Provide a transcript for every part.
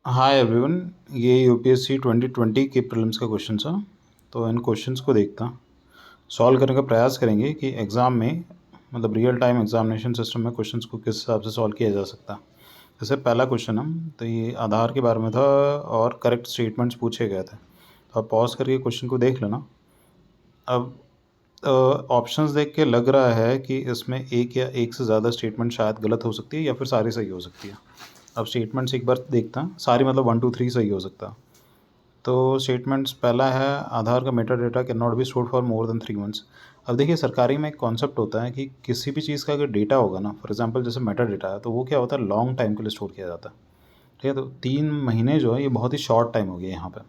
Hi everyone, ये UPSC 2020 के prelims का क्वेश्चन था। तो इन क्वेश्चंस को देखता सॉल्व करने का प्रयास करेंगे कि एग्ज़ाम में मतलब रियल टाइम एग्जामिनेशन सिस्टम में क्वेश्चंस को किस हिसाब से सॉल्व किया जा सकता। जैसे पहला क्वेश्चन हम तो ये आधार के बारे में था और करेक्ट स्टेटमेंट्स पूछे गए थे। तो आप पॉज करके क्वेश्चन को देख लेना। अब ऑप्शंस देख के लग रहा है कि इसमें एक या एक से ज़्यादा स्टेटमेंट शायद गलत हो सकती है या फिर सारी सही हो सकती है। अब स्टेटमेंट्स एक बार देखता हूँ, सारी मतलब 1 2 3 सही हो सकता। तो स्टेटमेंट्स पहला है आधार का Meta data can not be stored for more than 3 months. अब देखिए सरकारी में एक कॉन्सेप्ट होता है कि किसी भी चीज़ का अगर डेटा होगा ना, फॉर एग्जांपल जैसे मेटा डेटा है तो वो क्या होता है, लॉन्ग टाइम के लिए स्टोर किया जाता है। ठीक है, तो 3 महीने जो है ये बहुत ही शॉर्ट टाइम हो गया यहाँ पे,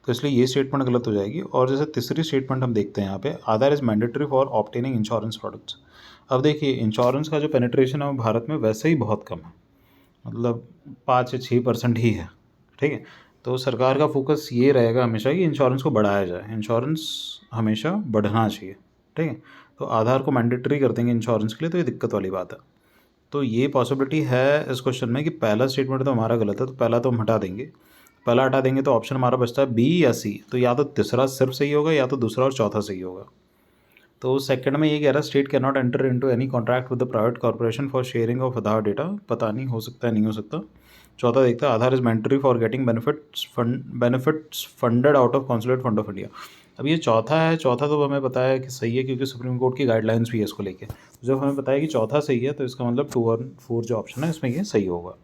तो इसलिए ये स्टेटमेंट गलत हो जाएगी। और जैसे तीसरी स्टेटमेंट हम देखते हैं यहाँ पे, Aadhaar is mandatory for obtaining insurance products. अब देखिए इंश्योरेंस का जो पेनिट्रेशन है वो भारत में वैसे ही बहुत कम है, मतलब 5 से 6% ही है। ठीक है, तो सरकार का फोकस ये रहेगा हमेशा कि इंश्योरेंस को बढ़ाया जाए, इंश्योरेंस हमेशा बढ़ना चाहिए। ठीक है, तो आधार को मैंडेटरी कर देंगे इंश्योरेंस के लिए, तो ये दिक्कत वाली बात है। तो ये पॉसिबिलिटी है इस क्वेश्चन में कि पहला स्टेटमेंट तो हमारा गलत है, तो पहला तो हम हटा देंगे। पहला हटा देंगे तो ऑप्शन हमारा बचता है बी या सी, तो या तो तीसरा सिर्फ सही होगा या तो दूसरा और चौथा सही होगा। तो सेकंड में ये कह रहा है state can not enter into any contract with the private corporation for sharing of Aadhaar data. पता नहीं, हो सकता है, नहीं हो सकता। चौथा देखता है Aadhaar is mandatory for getting benefits funded out of consolidated fund of India. अब ये चौथा है, चौथा तो हमें पता है कि सही है क्योंकि सुप्रीम कोर्ट की गाइडलाइंस भी है इसको लेके। जब हमें पता है कि चौथा सही है तो इसका मतलब 2 और 4 जो ऑप्शन है इसमें ये सही होगा।